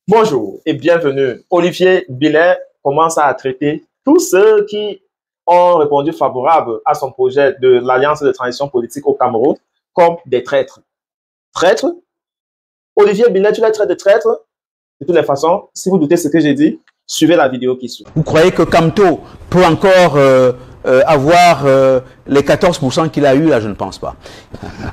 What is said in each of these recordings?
Bonjour et bienvenue. Olivier Billet commence à traiter tous ceux qui ont répondu favorable à son projet de l'Alliance de transition politique au Cameroun comme des traîtres. Traîtres? Olivier Billet, tu les traites de traîtres? De toutes les façons, si vous doutez ce que j'ai dit, suivez la vidéo qui suit. Vous croyez que Camto peut encore avoir les 14% qu'il a eu là? Je ne pense pas.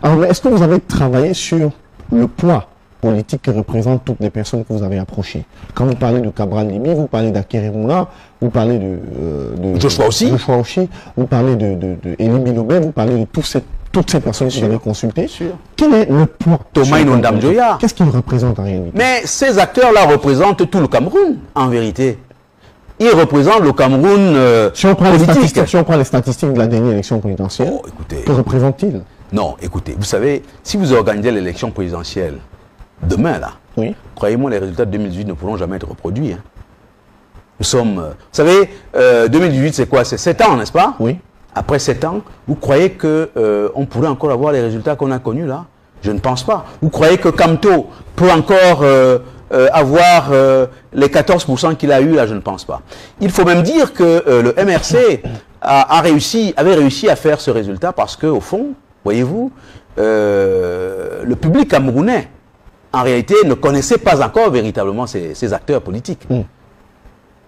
Alors, est-ce que vous avez travaillé sur le poids politique que représentent toutes les personnes que vous avez approchées? Quand vous parlez de Cabral Libi, vous parlez d'Akeremouna, vous parlez de Joshua aussi, vous parlez de Elie Bilobé, vous parlez de toutes ces personnes que vous avez consultées. Quel est le poids? Thomas Inondam Joya. Qu'est-ce qu'ils représentent en réalité? Mais ces acteurs-là représentent tout le Cameroun, en vérité. Ils représentent le Cameroun si on prend les statistiques de la dernière élection présidentielle, que représentent-ils? Non, écoutez, vous savez, si vous organisez l'élection présidentielle demain, là, oui, croyez-moi, les résultats de 2018 ne pourront jamais être reproduits. Hein. Nous sommes... vous savez, 2018, c'est quoi? C'est 7 ans, n'est-ce pas? Oui. Après 7 ans, vous croyez qu'on pourrait encore avoir les résultats qu'on a connus, là? Je ne pense pas. Vous croyez que Camto peut encore avoir les 14% qu'il a eu, là? Je ne pense pas. Il faut même dire que le MRC avait réussi à faire ce résultat parce qu'au fond, voyez-vous, le public camerounais, en réalité, ne connaissait pas encore véritablement ces acteurs politiques.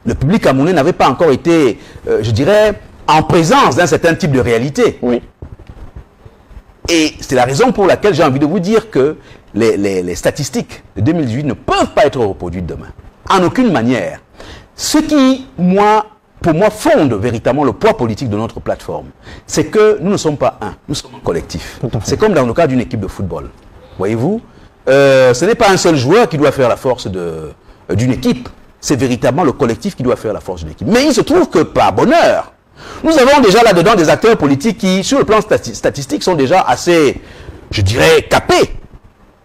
Le public camerounais n'avait pas encore été, je dirais, en présence d'un certain type de réalité. Oui. Et c'est la raison pour laquelle j'ai envie de vous dire que les statistiques de 2018 ne peuvent pas être reproduites demain. En aucune manière. Ce qui, pour moi, fonde véritablement le poids politique de notre plateforme, c'est que nous ne sommes pas un, nous sommes un collectif. C'est comme dans le cas d'une équipe de football. Voyez-vous, ce n'est pas un seul joueur qui doit faire la force d'une équipe. C'est véritablement le collectif qui doit faire la force d'une équipe. Mais il se trouve que, par bonheur, nous avons déjà là-dedans des acteurs politiques qui, sur le plan statistique, sont déjà assez, je dirais, capés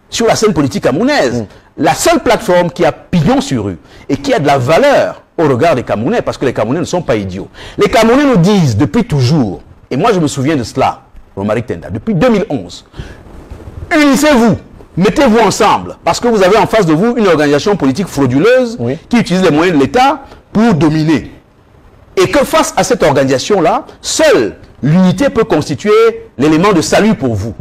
sur la scène politique camerounaise. La seule plateforme qui a pignon sur rue et qui a de la valeur au regard des Camerounais, parce que les Camerounais ne sont pas idiots. Les Camerounais nous disent depuis toujours, et moi je me souviens de cela, Romaric Tenda, depuis 2011, unissez-vous, mettez-vous ensemble, parce que vous avez en face de vous une organisation politique frauduleuse qui utilise les moyens de l'État pour dominer. Et que face à cette organisation-là, seule l'unité peut constituer l'élément de salut pour vous.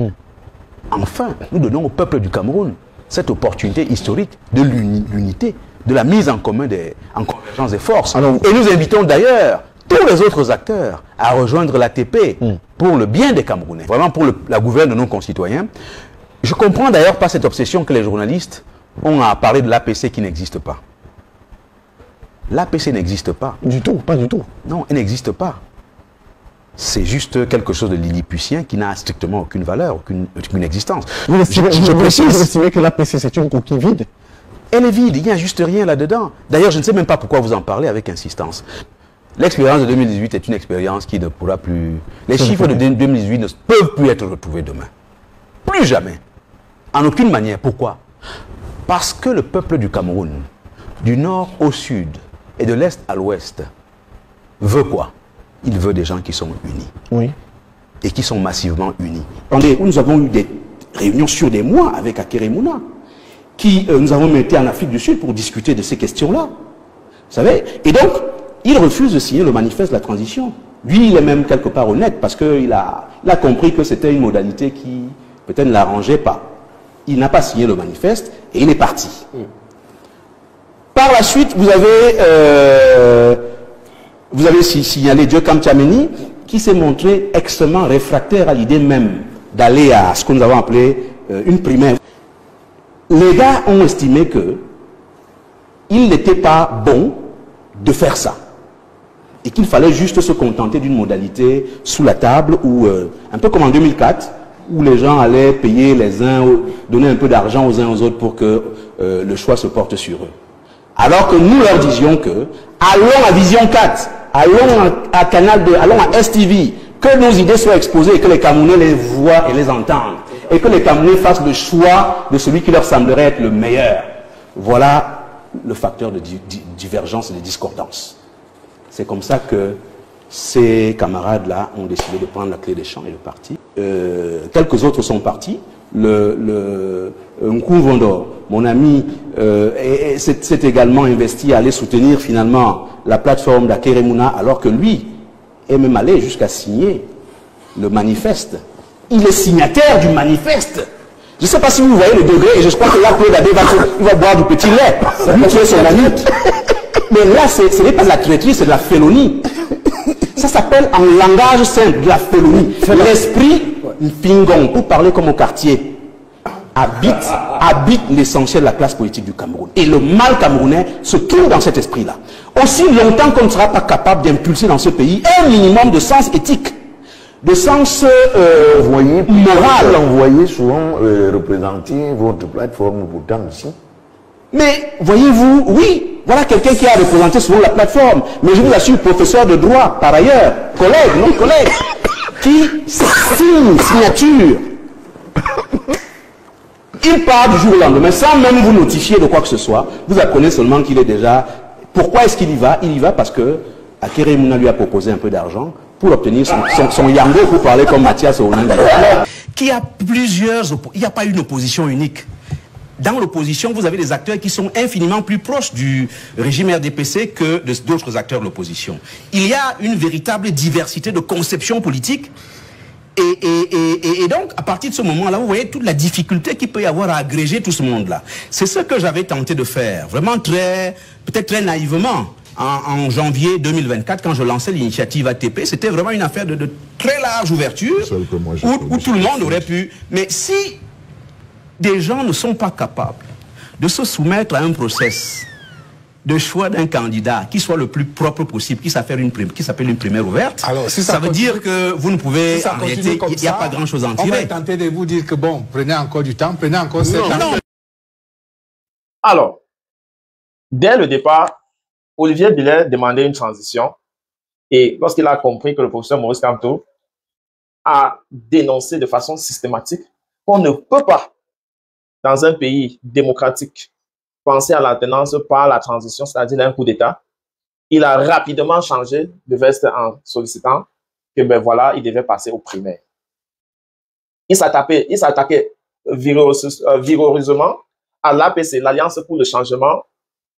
Enfin, nous donnons au peuple du Cameroun cette opportunité historique de l'unité, de la mise en commun en convergence des forces. Alors, et nous invitons d'ailleurs tous les autres acteurs à rejoindre l'ATP pour le bien des Camerounais, vraiment pour la gouverne de nos concitoyens. Je ne comprends d'ailleurs pas cette obsession que les journalistes ont à parler de l'APC qui n'existe pas. L'APC n'existe pas. Du tout, pas du tout. Non, elle n'existe pas. C'est juste quelque chose de lilliputien qui n'a strictement aucune valeur, aucune existence. Vous estimez que l'APC c'est une coquille vide? Elle est vide, il n'y a juste rien là-dedans. D'ailleurs, je ne sais même pas pourquoi vous en parlez avec insistance. L'expérience de 2018 est une expérience qui ne pourra plus... Les chiffres de 2018 ne peuvent plus être retrouvés demain. Plus jamais. En aucune manière. Pourquoi? Parce que le peuple du Cameroun, du nord au sud et de l'est à l'ouest, veut quoi? Il veut des gens qui sont unis. Oui. Et qui sont massivement unis. Nous avons eu des réunions sur des mois avec Akeremouna, qui nous avons été en Afrique du Sud pour discuter de ces questions-là. Vous savez? Et donc, il refuse de signer le manifeste de la transition. Lui, il est même quelque part honnête parce qu'il a compris que c'était une modalité qui peut-être ne l'arrangeait pas. Il n'a pas signé le manifeste et il est parti. Par la suite, vous avez signalé Diokam Tchameni qui s'est montré extrêmement réfractaire à l'idée même d'aller à ce que nous avons appelé une primaire. Les gars ont estimé que il n'était pas bon de faire ça et qu'il fallait juste se contenter d'une modalité sous la table ou un peu comme en 2004 où les gens allaient payer les uns, donner un peu d'argent aux uns aux autres pour que le choix se porte sur eux. Alors que nous leur disions que, allons à Vision 4, allons à Canal 2, allons à STV, que nos idées soient exposées et que les Camerounais les voient et les entendent. Et que les Camerounais fassent le choix de celui qui leur semblerait être le meilleur. Voilà le facteur de divergence et de discordance. C'est comme ça que ces camarades-là ont décidé de prendre la clé des champs et de partir. Quelques autres sont partis Nkouvondor, mon ami, s'est également investi à aller soutenir finalement la plateforme d'Akeremuna, alors que lui est même allé jusqu'à signer le manifeste. Il est signataire du manifeste. Je ne sais pas si vous voyez le degré, et je crois que là, Claude Adé va boire du petit lait, lui qui est son ami. Mais là, ce n'est pas de la traîtrise, c'est de la félonie. Ça s'appelle en langage simple de la félonie. L'esprit Fingon, pour parler comme au quartier, habite l'essentiel de la classe politique du Cameroun. Et le mal camerounais se trouve dans cet esprit-là. Aussi longtemps qu'on ne sera pas capable d'impulser dans ce pays un minimum de sens éthique, de sens moral. Vous voyez souvent représenter votre plateforme pourtant ici. Mais voyez-vous, oui, voilà quelqu'un qui a représenté souvent la plateforme. Mais je vous assure, professeur de droit, par ailleurs, collègue, non collègue, qui signe signature. Il part du jour au lendemain, sans même vous notifier de quoi que ce soit. Vous apprenez seulement qu'il est déjà... Pourquoi est-ce qu'il y va? Il y va parce que Akeremuna lui a proposé un peu d'argent pour obtenir son yango, pour parler comme Mathias Oling. Qui a plusieurs... Il n'y a pas une opposition unique. Dans l'opposition, vous avez des acteurs qui sont infiniment plus proches du régime RDPC que d'autres acteurs de l'opposition. Il y a une véritable diversité de conceptions politiques. Et donc, à partir de ce moment-là, vous voyez toute la difficulté qu'il peut y avoir à agréger tout ce monde-là. C'est ce que j'avais tenté de faire, vraiment peut-être très naïvement, en janvier 2024, quand je lançais l'initiative ATP. C'était vraiment une affaire de très large ouverture, où tout le monde aurait pu... Mais si des gens ne sont pas capables de se soumettre à un process de choix d'un candidat qui soit le plus propre possible, qui s'appelle une primaire ouverte, alors, si ça veut dire que vous ne pouvez, en réalité, il n'y a pas grand-chose à en tirer. On va tenter de vous dire que bon, prenez encore du temps, prenez encore 7 ans. Non. Alors, dès le départ, Olivier Billet demandait une transition, et lorsqu'il a compris que le professeur Maurice Kamto a dénoncé de façon systématique qu'on ne peut pas, dans un pays démocratique, penser à l'alternance par la transition, c'est-à-dire un coup d'État, il a rapidement changé de veste en sollicitant que, ben voilà, il devait passer aux primaires. Il s'attaquait vigoureusement à l'APC, l'Alliance pour le changement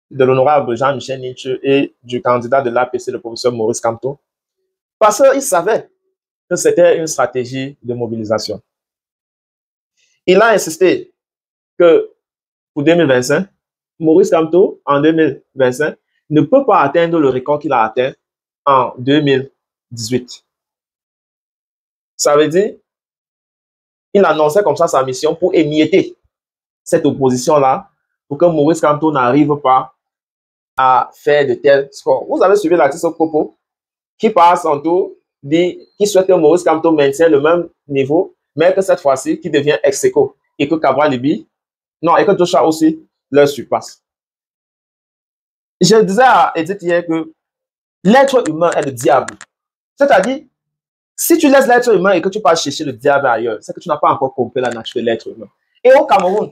de l'honorable Jean-Michel Nietzsche et du candidat de l'APC, le professeur Maurice Kamto, parce qu'il savait que c'était une stratégie de mobilisation. Il a insisté que pour 2025, Maurice Kamto, en 2025, ne peut pas atteindre le record qu'il a atteint en 2018. Ça veut dire, il annonçait comme ça sa mission pour émietter cette opposition-là, pour que Maurice Kamto n'arrive pas à faire de tels scores. Vous avez suivi l'artiste Popo, qui par son tour dit qu'il souhaite que Maurice Kamto maintienne le même niveau, mais que cette fois-ci, qu'il devient ex-aequo, et que Cabral Libi, non, et que Joshua aussi, leur surpasse. Je disais à Edith hier que l'être humain est le diable. C'est-à-dire, si tu laisses l'être humain et que tu pars chercher le diable ailleurs, c'est que tu n'as pas encore compris la nature de l'être humain. Et au Cameroun,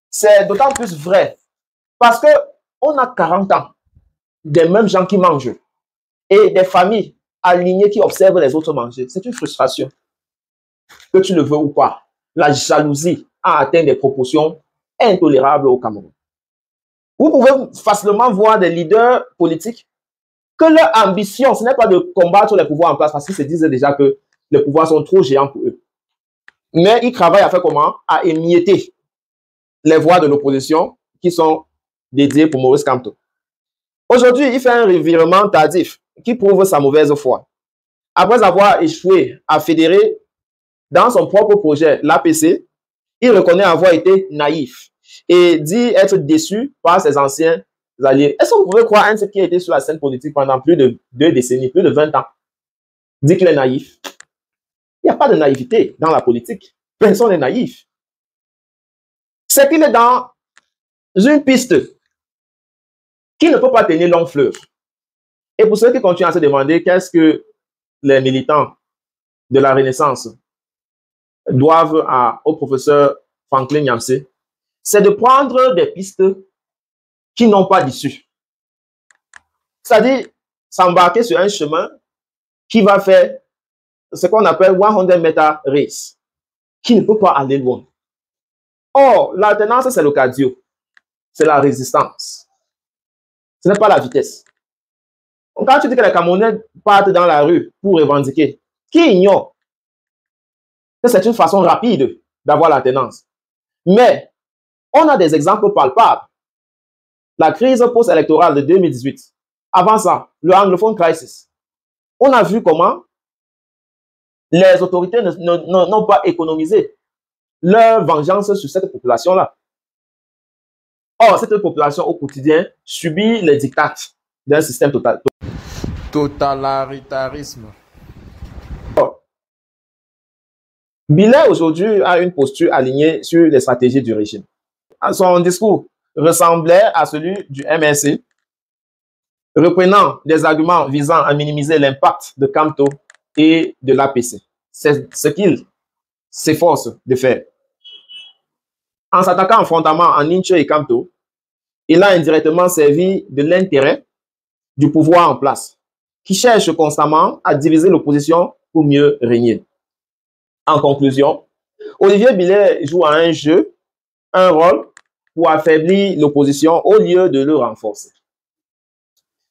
c'est d'autant plus vrai parce que on a 40 ans des mêmes gens qui mangent et des familles alignées qui observent les autres manger. C'est une frustration. Que tu le veux ou pas, la jalousie a atteint des proportions intolérables au Cameroun. Vous pouvez facilement voir des leaders politiques que leur ambition, ce n'est pas de combattre les pouvoirs en place parce qu'ils se disent déjà que les pouvoirs sont trop géants pour eux. Mais ils travaillent à faire comment? À émietter les voix de l'opposition qui sont dédiées pour Maurice Kamto. Aujourd'hui, il fait un revirement tardif qui prouve sa mauvaise foi. Après avoir échoué à fédérer dans son propre projet l'APC, il reconnaît avoir été naïf et dit être déçu par ses anciens alliés. Est-ce que vous pouvez croire un type qui a été sur la scène politique pendant plus de 2 décennies, plus de 20 ans, dit qu'il est naïf? Il n'y a pas de naïveté dans la politique. Personne n'est naïf. C'est qu'il est dans une piste qui ne peut pas tenir long fleuve. Et pour ceux qui continuent à se demander qu'est-ce que les militants de la Renaissance doivent au professeur Franklin Nyamse, c'est de prendre des pistes qui n'ont pas d'issue. C'est-à-dire s'embarquer sur un chemin qui va faire ce qu'on appelle 100 meter race, qui ne peut pas aller loin. Or, l'alternance, c'est le cardio. C'est la résistance. Ce n'est pas la vitesse. Donc, quand tu dis que les Camerounais partent dans la rue pour revendiquer, qui ignore que c'est une façon rapide d'avoir l'alternance? Mais, on a des exemples palpables. La crise post-électorale de 2018. Avant ça, le anglophone crisis. On a vu comment les autorités n'ont pas économisé leur vengeance sur cette population-là. Or, cette population au quotidien subit les dictats d'un système totalitarisme. Bilet aujourd'hui a une posture alignée sur les stratégies du régime. Son discours ressemblait à celui du MRC, reprenant des arguments visant à minimiser l'impact de Camto et de l'APC. C'est ce qu'il s'efforce de faire. En s'attaquant frontalement à Ninche et Camto, il a indirectement servi de l'intérêt du pouvoir en place, qui cherche constamment à diviser l'opposition pour mieux régner. En conclusion, Olivier Bilet joue à un rôle pour affaiblir l'opposition au lieu de le renforcer.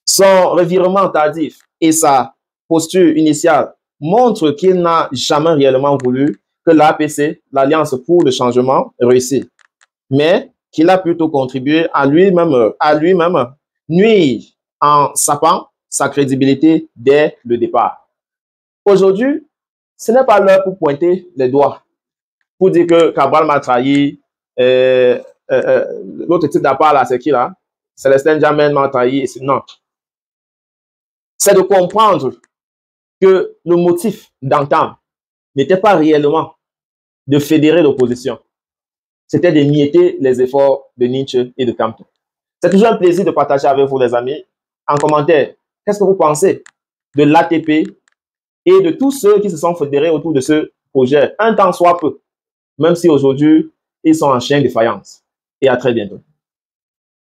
Son revirement tardif et sa posture initiale montrent qu'il n'a jamais réellement voulu que l'APC, l'Alliance pour le changement, réussisse, mais qu'il a plutôt contribué à lui-même nuire en sapant sa crédibilité dès le départ. Aujourd'hui, ce n'est pas l'heure pour pointer les doigts, pour dire que Cabral m'a trahi, l'autre type d'appart là, c'est qui là? Célestin Jamen m'a trahi. Non. C'est de comprendre que le motif d'entame n'était pas réellement de fédérer l'opposition. C'était de mietter les efforts de Ninche et de Camto. C'est toujours un plaisir de partager avec vous, les amis. En commentaire, qu'est-ce que vous pensez de l'ATP et de tous ceux qui se sont fédérés autour de ce projet, un temps soit peu, même si aujourd'hui, ils sont en chien de faïence. Et à très bientôt.